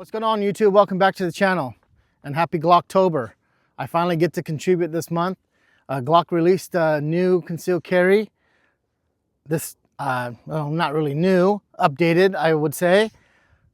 What's going on, YouTube? Welcome back to the channel and happy Glocktober. I finally get to contribute this month. Glock released a new concealed carry. This, well, not really new, updated, I would say.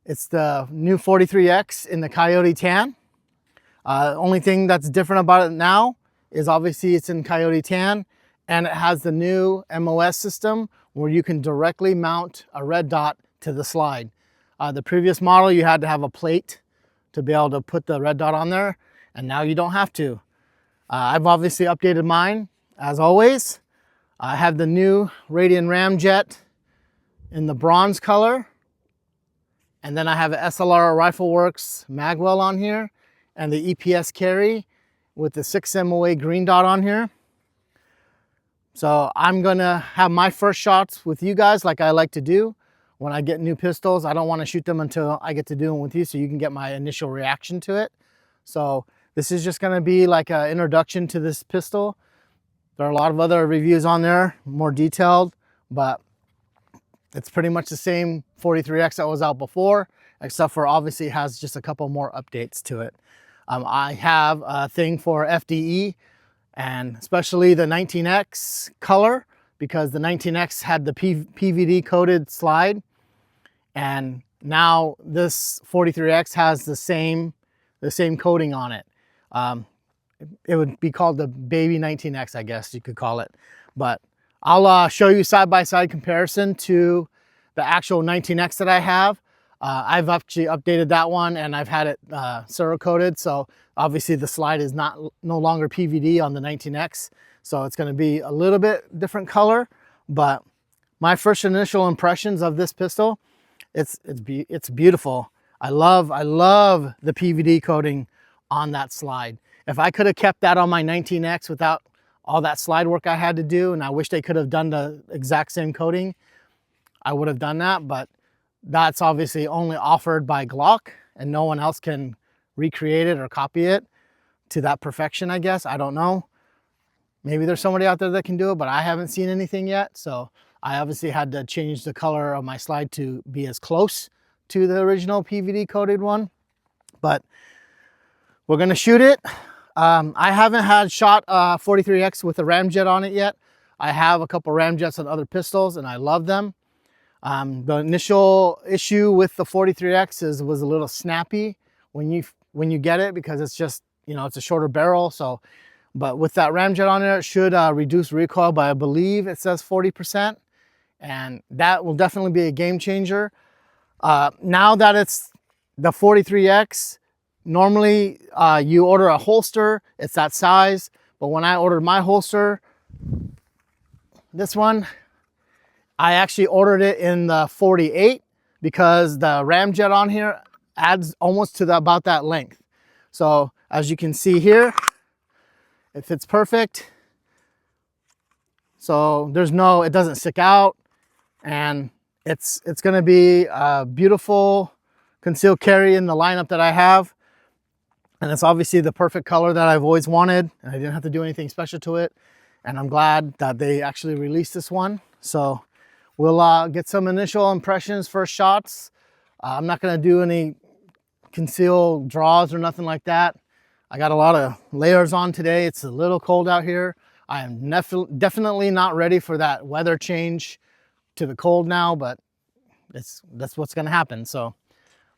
It's the new 43x in the Coyote Tan. Only thing that's different about it now is obviously it's in Coyote Tan, and it has the new MOS system where you can directly mount a red dot to the slide. The previous model, you had to have a plate to be able to put the red dot on there, and now you don't have to. I've obviously updated mine, as always. I have the new Radian Ramjet in the bronze color, and then I have an SLR Rifle Works magwell on here, and the EPS carry with the 6 MOA green dot on here. So I'm gonna have my first shots with you guys like I like to do. When I get new pistols, I don't want to shoot them until I get to do them with you so you can get my initial reaction to it. So this is just going to be like an introduction to this pistol. There are a lot of other reviews on there, more detailed, but it's pretty much the same 43x that was out before, except for obviously it has just a couple more updates to it. I have a thing for FDE, and especially the 19x color, because the 19x had the PVD coated slide, and now this 43x has the same coating on it. It would be called the baby 19x, I guess you could call it. But I'll show you side-by-side comparison to the actual 19x that I have. I've actually updated that one, and I've had it Cerakoted, so obviously the slide is no longer PVD on the 19x, so it's going to be a little bit different color. But my first initial impressions of this pistol, it's beautiful. I love the PVD coating on that slide. If I could have kept that on my 19x without all that slide work I had to do, and I wish they could have done the exact same coating, I would have done that. But that's obviously only offered by Glock, and no one else can recreate it or copy it to that perfection, I guess. I don't know. Maybe there's somebody out there that can do it, but I haven't seen anything yet. So I obviously had to change the color of my slide to be as close to the original PVD coated one. But we're gonna shoot it. I haven't had shot 43x with a Ramjet on it yet. I have a couple Ramjets on other pistols, and I love them. The initial issue with the 43x was a little snappy when you get it, because it's just, you know, it's a shorter barrel. So, but with that Ramjet on there, it should reduce recoil by, I believe it says 40%, and that will definitely be a game changer. Now that it's the 43x, normally you order a holster, it's that size, but when I ordered my holster, this one, I actually ordered it in the 48 because the Ramjet on here adds almost to about that length. So as you can see here, it fits perfect. So it doesn't stick out, and it's going to be a beautiful concealed carry in the lineup that I have. And it's obviously the perfect color that I've always wanted, and I didn't have to do anything special to it. And I'm glad that they actually released this one. So we'll get some initial impressions, first shots. I'm not going to do any concealed draws or nothing like that. I got a lot of layers on today. It's a little cold out here. I am definitely not ready for that weather change to the cold now, but that's what's going to happen. So,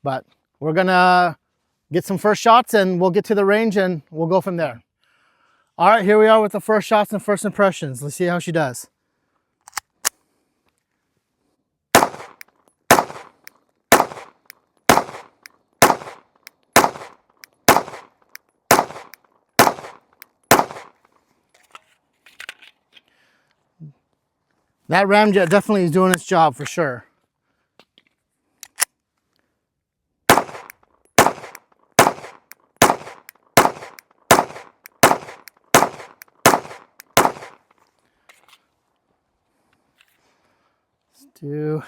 but we're going to get some first shots, and we'll get to the range, and we'll go from there. All right, here we are with the first shots and first impressions. Let's see how she does. That Ramjet definitely is doing its job for sure. Let's do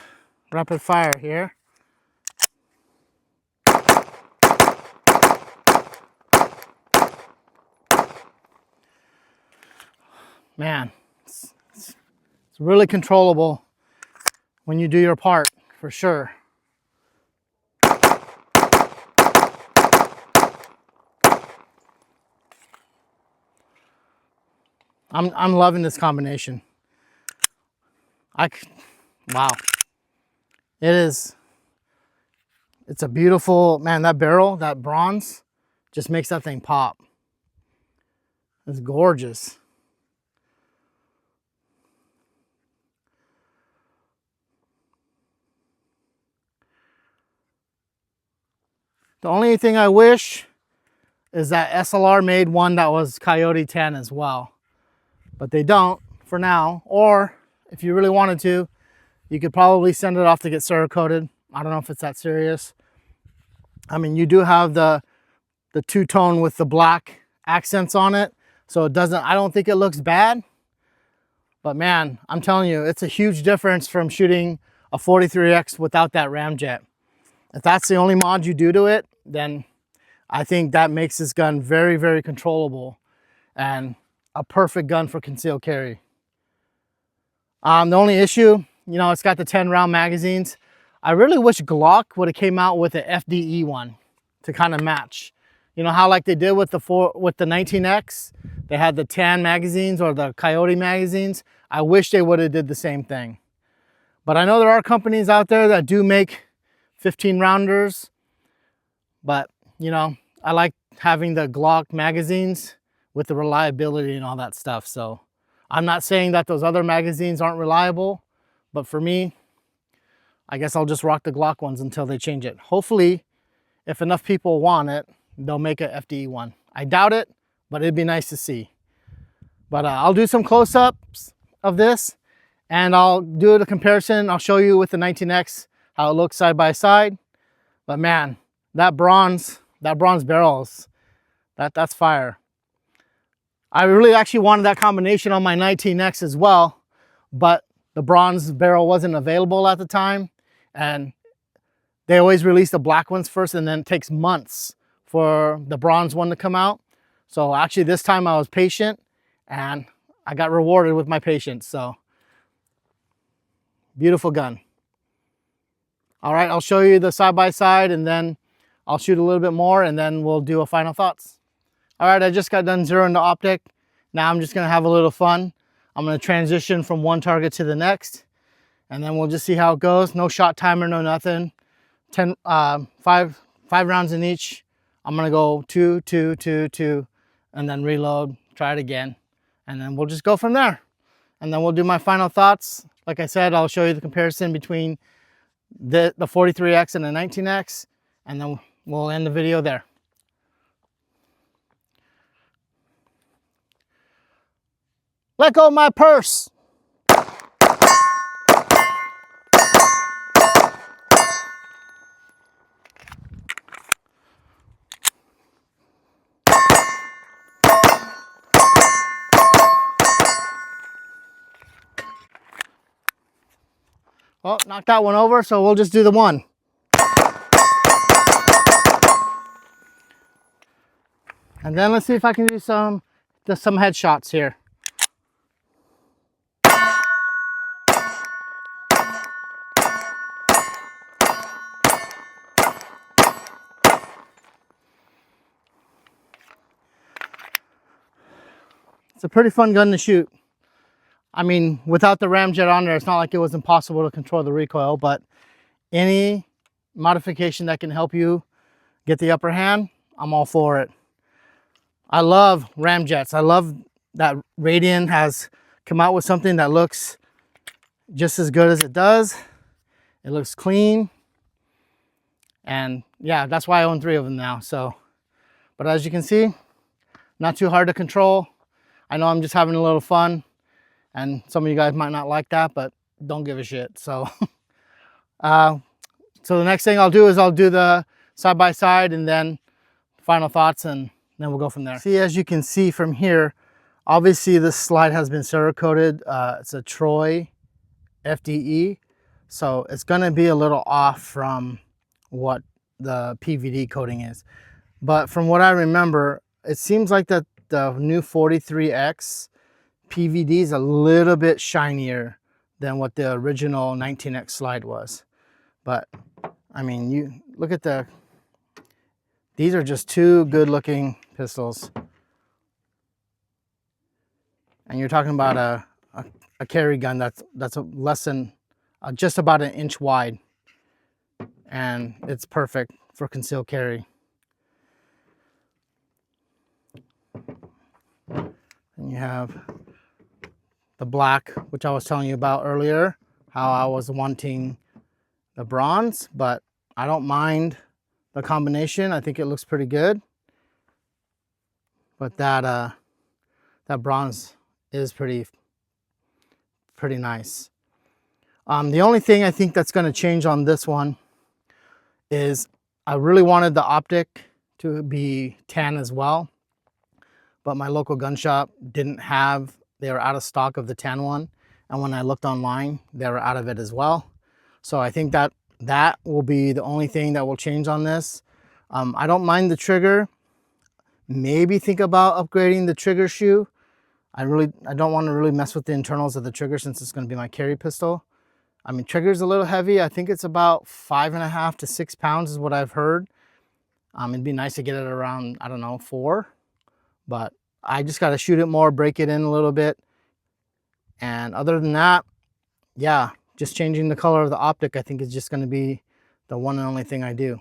rapid fire here. Man, it's really controllable when you do your part, for sure. I'm loving this combination. Wow. It's a beautiful, man, that barrel, that bronze, just makes that thing pop. It's gorgeous. The only thing I wish is that SLR made one that was Coyote Tan as well. But they don't for now. Or if you really wanted to, you could probably send it off to get Cerakoted. I don't know if it's that serious. I mean, you do have the two-tone with the black accents on it. So it doesn't, I don't think it looks bad. But man, I'm telling you, it's a huge difference from shooting a 43x without that Ramjet. If that's the only mod you do to it, then I think that makes this gun very, very controllable and a perfect gun for concealed carry. The only issue, you know, it's got the 10-round magazines. I really wish Glock would have came out with an FDE one to kind of match. You know how like they did with the 19X, they had the Tan magazines or the Coyote magazines. I wish they would have did the same thing. But I know there are companies out there that do make 15 rounders, but you know, I like having the Glock magazines with the reliability and all that stuff. So I'm not saying that those other magazines aren't reliable, but for me, I guess I'll just rock the Glock ones until they change it. Hopefully, if enough people want it, they'll make an FDE one. I doubt it, but it'd be nice to see. But I'll do some close-ups of this and I'll do a comparison. I'll show you with the 19X how it looks side by side. But man, that bronze barrels, that's fire. I really actually wanted that combination on my 19X as well, but the bronze barrel wasn't available at the time, and they always release the black ones first, and then it takes months for the bronze one to come out. So actually this time I was patient and I got rewarded with my patience. So beautiful gun. All right, I'll show you the side-by-side and then I'll shoot a little bit more and then we'll do a final thoughts. All right, I just got done zeroing the optic. Now I'm just gonna have a little fun. I'm gonna transition from one target to the next and then we'll just see how it goes. No shot timer, no nothing. 5 rounds in each. I'm gonna go 2, 2, 2, 2, and then reload, try it again. And then we'll just go from there. And then we'll do my final thoughts. Like I said, I'll show you the comparison between the 43X and the 19X, and then we'll end the video there. Let go of my purse. Oh, knocked that one over, so we'll just do the one. And then let's see if I can do some headshots here. It's a pretty fun gun to shoot. I mean, without the Ramjet on there, it's not like it was impossible to control the recoil, but any modification that can help you get the upper hand, I'm all for it. I love Ramjets. I love that Radian has come out with something that looks just as good as it does. It looks clean. And yeah, that's why I own 3 of them now. So, but as you can see, not too hard to control. I know I'm just having a little fun. And some of you guys might not like that, but don't give a shit. So, so the next thing I'll do is I'll do the side-by-side and then final thoughts, and then we'll go from there. See, as you can see from here, obviously this slide has been Cerakoted. It's a Troy FDE. So it's gonna be a little off from what the PVD coating is. But from what I remember, it seems like that the new 43X PVD is a little bit shinier than what the original 19X slide was. But I mean, you look at these are just 2 good looking pistols. And you're talking about a carry gun that's less than just about an inch wide, and it's perfect for concealed carry. And you have the black, which I was telling you about earlier, how I was wanting the bronze, but I don't mind the combination. I think it looks pretty good. But that bronze is pretty nice. The only thing I think that's going to change on this one is I really wanted the optic to be tan as well, but my local gun shop didn't have, they were out of stock of the tan one. And when I looked online, they were out of it as well. So I think that will be the only thing that will change on this. I don't mind the trigger. Maybe think about upgrading the trigger shoe. I don't want to really mess with the internals of the trigger since it's going to be my carry pistol. I mean, trigger's a little heavy. I think it's about 5.5 to 6 pounds is what I've heard. It'd be nice to get it around, I don't know, 4. But I just got to shoot it more, break it in a little bit. And other than that, yeah, just changing the color of the optic, I think is just going to be the one and only thing I do.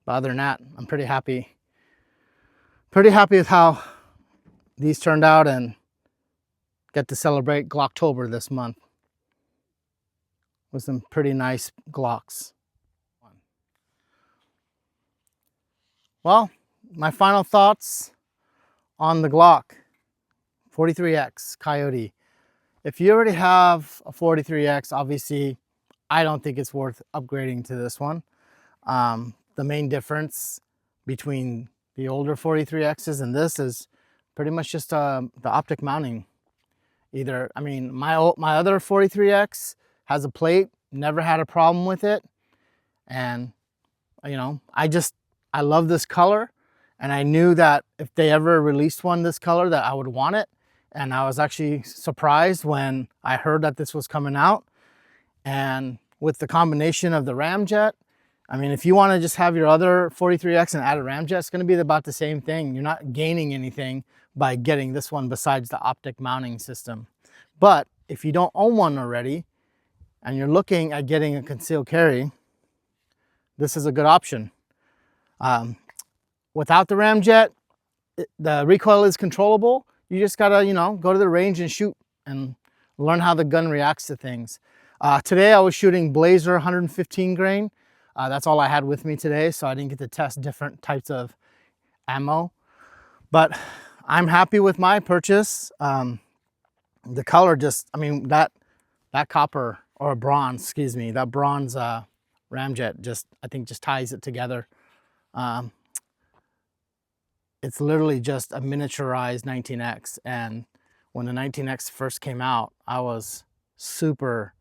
But other than that, I'm pretty happy. Pretty happy with how these turned out and get to celebrate Glocktober this month with some pretty nice Glocks. Well, my final thoughts on the Glock 43x Coyote. If you already have a 43x, obviously I don't think it's worth upgrading to this one. The main difference between the older 43x's and this is pretty much just the optic mounting. I mean, my other 43x has a plate, never had a problem with it. And, you know, I love this color. And I knew that if they ever released one this color that I would want it. And I was actually surprised when I heard that this was coming out. And with the combination of the Ramjet, I mean, if you want to just have your other 43x and add a Ramjet, it's going to be about the same thing. You're not gaining anything by getting this one besides the optic mounting system. But if you don't own one already and you're looking at getting a concealed carry, this is a good option. Without the Ramjet, the recoil is controllable. You just gotta, you know, go to the range and shoot and learn how the gun reacts to things. Today I was shooting Blazer 115 grain. That's all I had with me today, so I didn't get to test different types of ammo. But I'm happy with my purchase. The color just, I mean, that copper or bronze, excuse me, that bronze Ramjet just, I think just ties it together. It's literally just a miniaturized 19X. And when the 19X first came out, I was super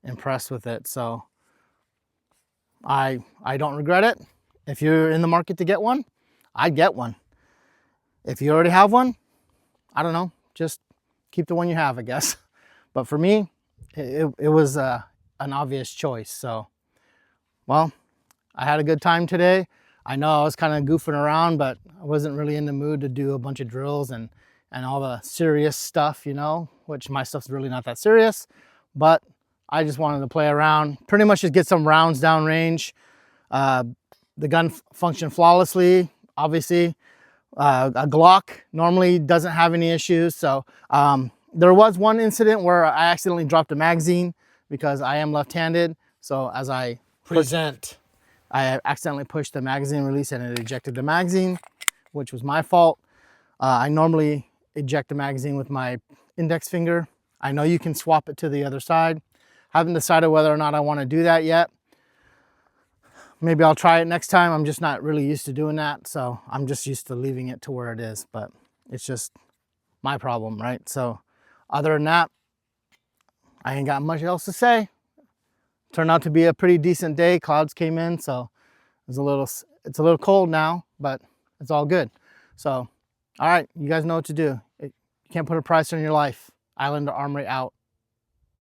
impressed with it. So I don't regret it. If you're in the market to get one, I'd get one. If you already have one, I don't know, just keep the one you have, I guess. But for me, it was an obvious choice. So, well, I had a good time today. I know I was kind of goofing around, but I wasn't really in the mood to do a bunch of drills and all the serious stuff, you know, which my stuff's really not that serious. But I just wanted to play around, pretty much just get some rounds downrange. The gun functioned flawlessly, obviously. A Glock normally doesn't have any issues. So there was one incident where I accidentally dropped a magazine because I am left-handed. So as I I accidentally pushed the magazine release and it ejected the magazine, which was my fault. I normally eject the magazine with my index finger. I know you can swap it to the other side. Haven't decided whether or not I want to do that yet. Maybe I'll try it next time. I'm just not really used to doing that. So I'm just used to leaving it to where it is, but it's just my problem, right? So other than that, I ain't got much else to say. Turned out to be a pretty decent day. Clouds came in, so it's a little cold now, but it's all good. So, all right, you guys know what to do. You can't put a price on your life. Islander Armory out.